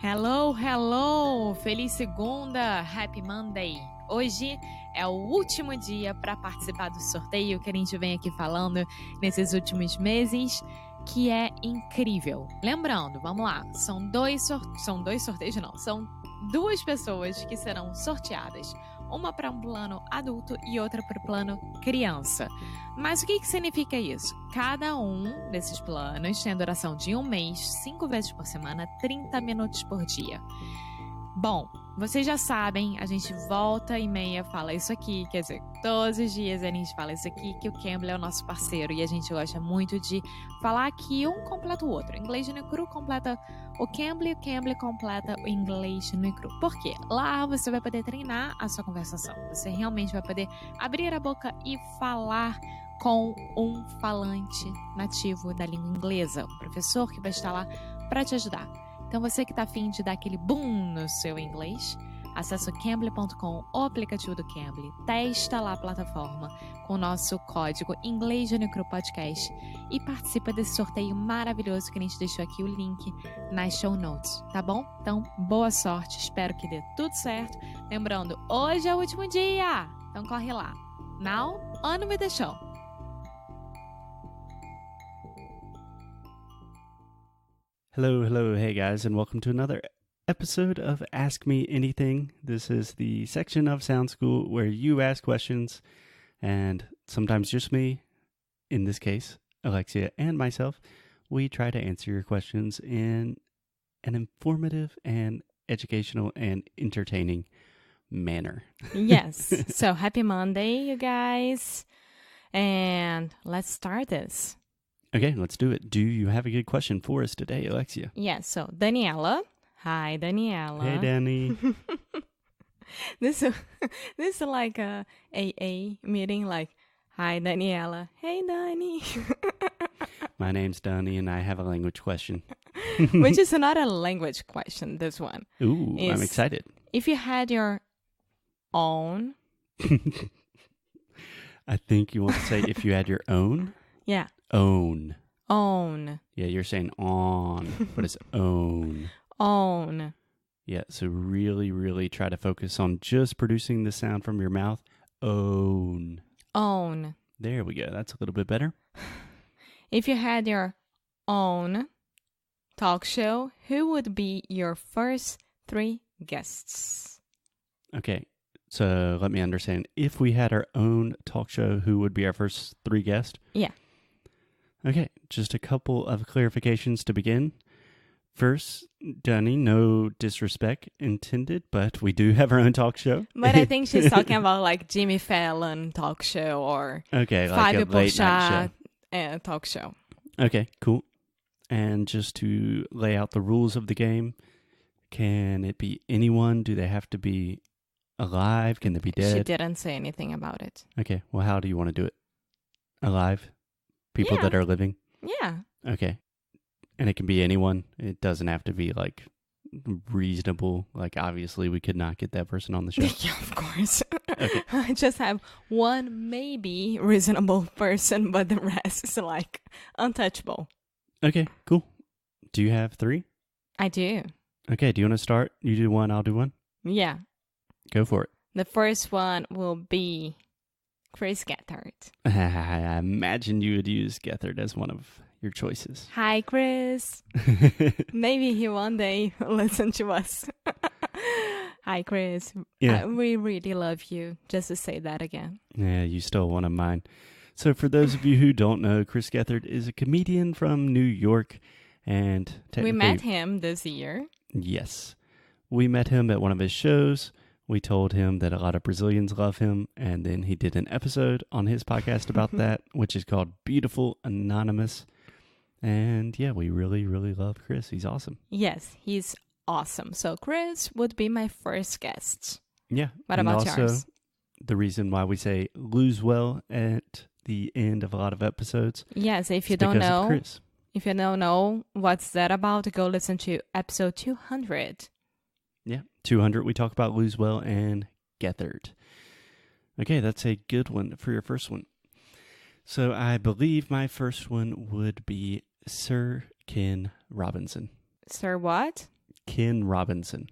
Hello, hello! Feliz segunda! Happy Monday! Hoje é o último dia para participar do sorteio que a gente vem aqui falando nesses últimos meses, que é incrível. Lembrando, vamos lá, são dois sorteios, não, são duas pessoas que serão sorteadas. Uma para um plano adulto e outra para o plano criança. Mas o que significa isso? Cada um desses planos tem a duração de 1 mês, 5 vezes por semana, 30 minutos por dia. Bom, vocês já sabem, a gente volta e meia fala isso aqui, quer dizer, todos os dias a gente fala isso aqui, que o Cambly é o nosso parceiro e a gente gosta muito de falar que um completa o outro. O inglês no cru completa o Cambly completa o inglês no cru. Por quê? Lá você vai poder treinar a sua conversação, você realmente vai poder abrir a boca e falar com um falante nativo da língua inglesa, um professor que vai estar lá para te ajudar. Então, você que está afim de dar aquele boom no seu inglês, acessa o Cambly.com, o aplicativo do Cambly, testa lá a plataforma com o nosso código Inglês no Cru Podcast e participa desse sorteio maravilhoso que a gente deixou aqui o link nas show notes, tá bom? Então, boa sorte, espero que dê tudo certo. Lembrando, hoje é o último dia, então corre lá. Now, on with the show. Hello, hey guys, and welcome to another episode of Ask Me Anything. This is the section of Sound School where you ask questions, and sometimes just me, in this case, Alexia and myself, we try to answer your questions in an informative and educational and entertaining manner. Yes, so happy Monday, you guys, and let's start this. Okay, let's do it. Do you have a good question for us today, Alexia? Yes, so Daniela. Hi, Daniela. Hey, Danny. This is like a AA meeting, like, hi, Daniela. Hey, Dani. My name's Danny, and I have a language question. Which is not a language question, this one. Ooh, I'm excited. If you had your own... I think you want to say if you had your own? Yeah. Own. Yeah, you're saying on, but it's own. Own. Yeah, so really try to focus on just producing the sound from your mouth. Own. There we go. That's a little bit better. If you had your own talk show, who would be your first 3 guests? Okay, so let me understand. If we had our own talk show, who would be our first 3 guests? Yeah. Okay, just a couple of clarifications to begin. First, Dunny, no disrespect intended, but we do have our own talk show. But I think she's talking about like Jimmy Fallon talk show or okay, like Fábio a late night show. Talk show. Okay, cool. And just to lay out the rules of the game, can it be anyone? Do they have to be alive? Can they be dead? She didn't say anything about it. Okay, well, how do you want to do it? Alive? People that are living? Yeah. Okay. And it can be anyone. It doesn't have to be like reasonable. Like obviously we could not get that person on the show. Yeah, of course. Okay. I just have one maybe reasonable person, but the rest is like untouchable. Okay, cool. Do you have 3? I do. Okay, do you want to start? You do 1, I'll do 1? Yeah. Go for it. The first one will be Chris Gethard. I imagine you would use Gethard as one of your choices. Hi, Chris. Maybe he one day will listen to us. Hi, Chris. Yeah. We really love you. Just to say that again. Yeah, you stole one of mine. So for those of you who don't know, Chris Gethard is a comedian from New York. And we met him this year. Yes. We met him at one of his shows. We told him that a lot of Brazilians love him, and then he did an episode on his podcast about that, which is called Beautiful Anonymous. And yeah, we really love Chris. He's awesome. Yes, he's awesome. So Chris would be my first guest. Yeah. What about yours? Also, the reason why we say lose well at the end of a lot of episodes. Yes, if you don't know what's that about, go listen to episode 200. Yeah, 200, we talk about lose well and Gethard. Okay, that's a good one for your first one. So I believe my first one would be Sir Ken Robinson. Sir what? Ken Robinson.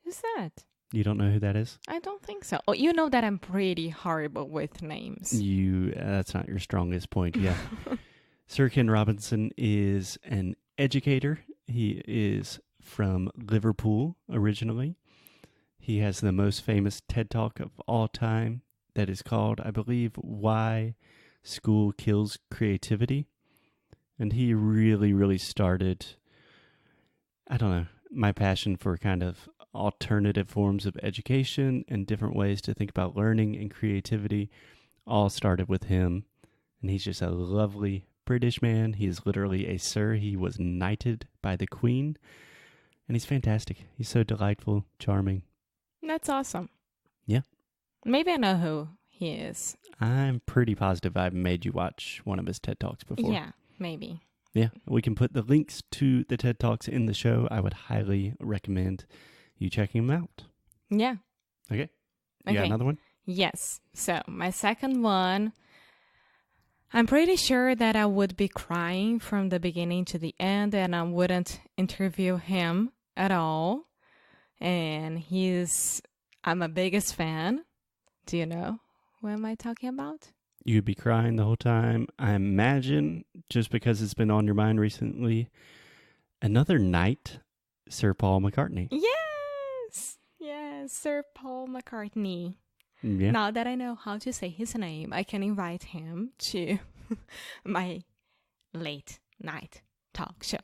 Who's that? You don't know who that is? I don't think so. Oh, you know that I'm pretty horrible with names. That's not your strongest point, yeah. Sir Ken Robinson is an educator. He is from Liverpool originally. He has the most famous TED Talk of all time that is called, I believe, Why School Kills Creativity. And he really, really started, I don't know, my passion for kind of alternative forms of education and different ways to think about learning and creativity all started with him. And he's just a lovely British man. He is literally a sir. He was knighted by the Queen. And he's fantastic. He's so delightful, charming. That's awesome. Yeah. Maybe I know who he is. I'm pretty positive I've made you watch one of his TED Talks before. Yeah, maybe. Yeah, we can put the links to the TED Talks in the show. I would highly recommend you checking them out. Yeah. Okay. You got another one? Yes. So my second one, I'm pretty sure that I would be crying from the beginning to the end and I wouldn't interview him at all. And I'm a biggest fan. Do you know who am I talking about? You'd be crying the whole time. I imagine, just because it's been on your mind recently, another knight, Sir Paul McCartney. Yes, Sir Paul McCartney. Yeah. Now that I know how to say his name, I can invite him to my late night talk show.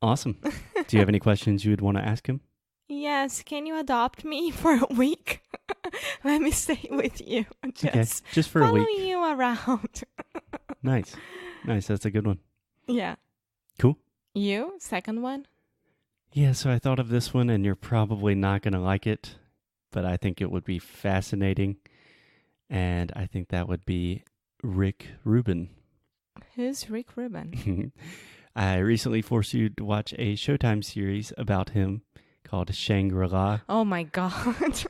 Awesome. Do you have any questions you would want to ask him? Yes, can you adopt me for a week? Let me stay with you. Just for a week. Following you around. Nice. That's a good one. Yeah. Cool. You? Second one? Yeah, so I thought of this one, and you're probably not going to like it, but I think it would be fascinating, and I think that would be Rick Rubin. Who's Rick Rubin? I recently forced you to watch a Showtime series about him called Shangri-La. Oh my God.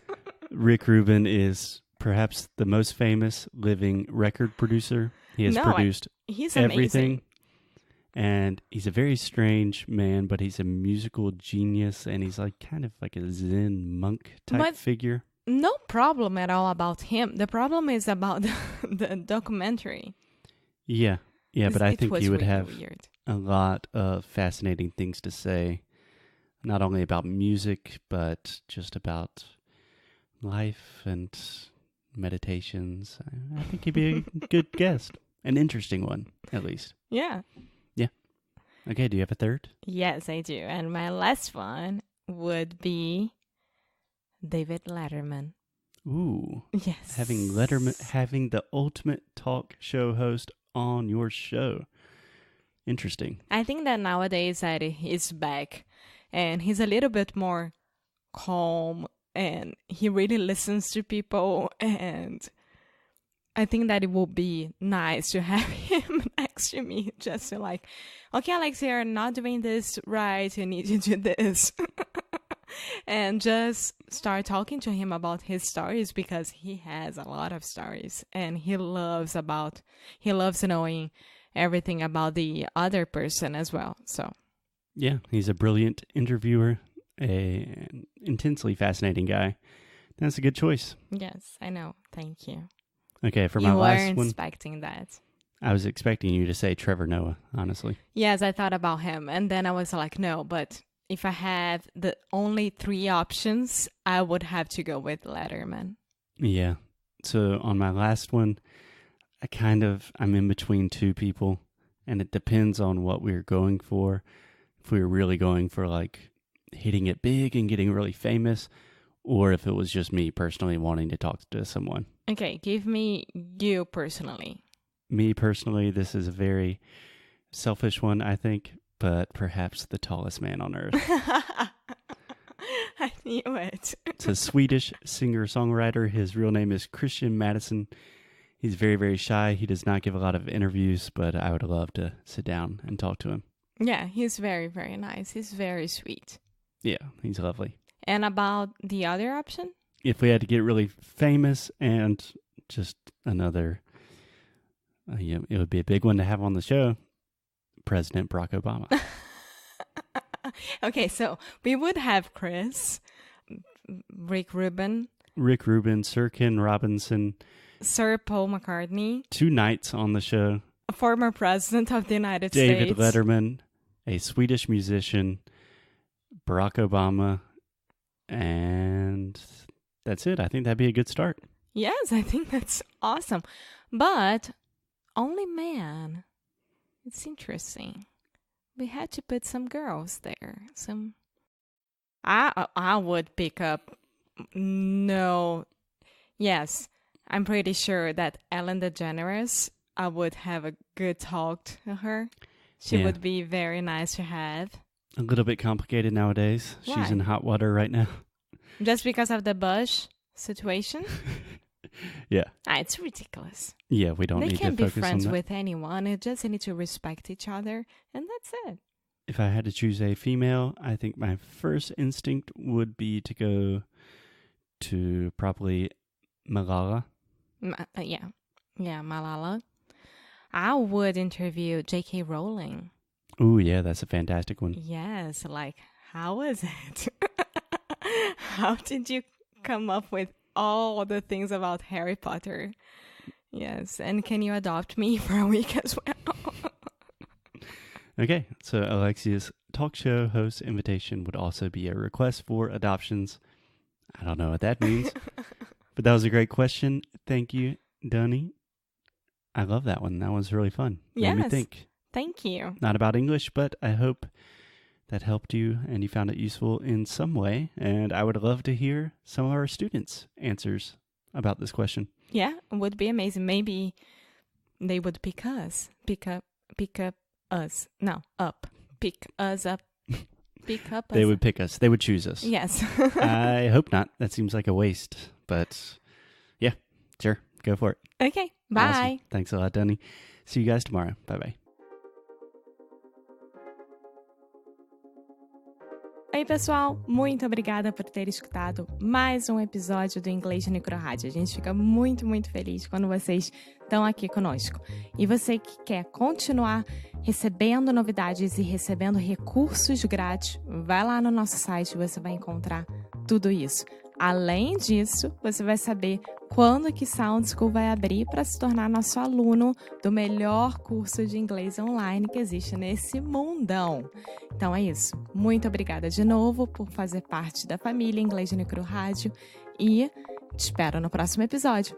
Rick Rubin is perhaps the most famous living record producer. He has produced he's everything. Amazing. And he's a very strange man, but he's a musical genius, and he's like kind of like a Zen monk type figure. No problem at all about him. The problem is about the documentary. Yeah, but I think you would really have a lot of fascinating things to say, not only about music, but just about life and meditations. I think he'd be a good guest, an interesting one, at least. Yeah. Okay, do you have a third? Yes, I do. And my last one would be David Letterman. Ooh. Yes. Having the ultimate talk show host on your show. Interesting. I think that nowadays that he's back and he's a little bit more calm and he really listens to people, and I think that it will be nice to have him next to me, just to like, okay, Alex, you're not doing this right, you need to do this. And just start talking to him about his stories, because he has a lot of stories and he loves knowing everything about the other person as well. So yeah, he's a brilliant interviewer, an intensely fascinating guy. That's a good choice. Yes, I know. Thank you. Okay, for my last one. You weren't expecting that. I was expecting you to say Trevor Noah, honestly. Yes, I thought about him, and then I was like, no, but if I have the only 3 options, I would have to go with Letterman. Yeah. So on my last one, I'm in between 2 people, and it depends on what we're going for. If we were really going for like hitting it big and getting really famous, or if it was just me personally wanting to talk to someone. Okay, give me you personally. Me personally, this is a very selfish one, I think, but perhaps the tallest man on earth. I knew it. It's a Swedish singer-songwriter. His real name is Christian Madison. He's very, very shy. He does not give a lot of interviews, but I would love to sit down and talk to him. Yeah, he's very, very nice. He's very sweet. Yeah, he's lovely. And about the other option? If we had to get really famous and just another, it would be a big one to have on the show, President Barack Obama. Okay, so we would have Chris, Rick Rubin, Sir Ken Robinson, Sir Paul McCartney, 2 knights on the show, a former president of the United States, David Letterman, a Swedish musician, Barack Obama, and that's it. I think that'd be a good start. Yes, I think that's awesome. But only man. It's interesting. We had to put some girls there. I would pick up. No. Yes, I'm pretty sure that Ellen DeGeneres, I would have a good talk to her. She would be very nice to have. A little bit complicated nowadays. Why? She's in hot water right now. Just because of the Bush situation? Yeah. It's ridiculous. Yeah, we don't need to focus on that. They can't be friends with anyone. They just need to respect each other, and that's it. If I had to choose a female, I think my first instinct would be to go to probably Malala. Yeah, Malala. I would interview J.K. Rowling. Oh, yeah, that's a fantastic one. Yes, like, how was it? How did you come up with all the things about Harry Potter? Yes, and can you adopt me for a week as well? Okay, so Alexia's talk show host invitation would also be a request for adoptions. I don't know what that means, but that was a great question. Thank you, Donnie. I love that one. That was really fun. Yes. Made me think. Thank you. Not about English, but I hope that helped you and you found it useful in some way. And I would love to hear some of our students' answers about this question. Yeah, it would be amazing. Maybe they would pick us. Pick up us. No, up. Pick us up. Pick up us. They would pick us. They would choose us. Yes. I hope not. That seems like a waste. But yeah, sure. Go for it. Okay. Bye. Awesome. Thanks a lot, Donnie. See you guys tomorrow. Bye-bye. Oi, pessoal, muito obrigada por ter escutado mais um episódio do Inglês no Microrádio. A gente fica muito, muito feliz quando vocês estão aqui conosco. E você que quer continuar recebendo novidades e recebendo recursos grátis, vai lá no nosso site e você vai encontrar tudo isso. Além disso, você vai saber quando que Sound School vai abrir para se tornar nosso aluno do melhor curso de inglês online que existe nesse mundão. Então é isso. Muito obrigada de novo por fazer parte da família Inglês no Microrádio e te espero no próximo episódio.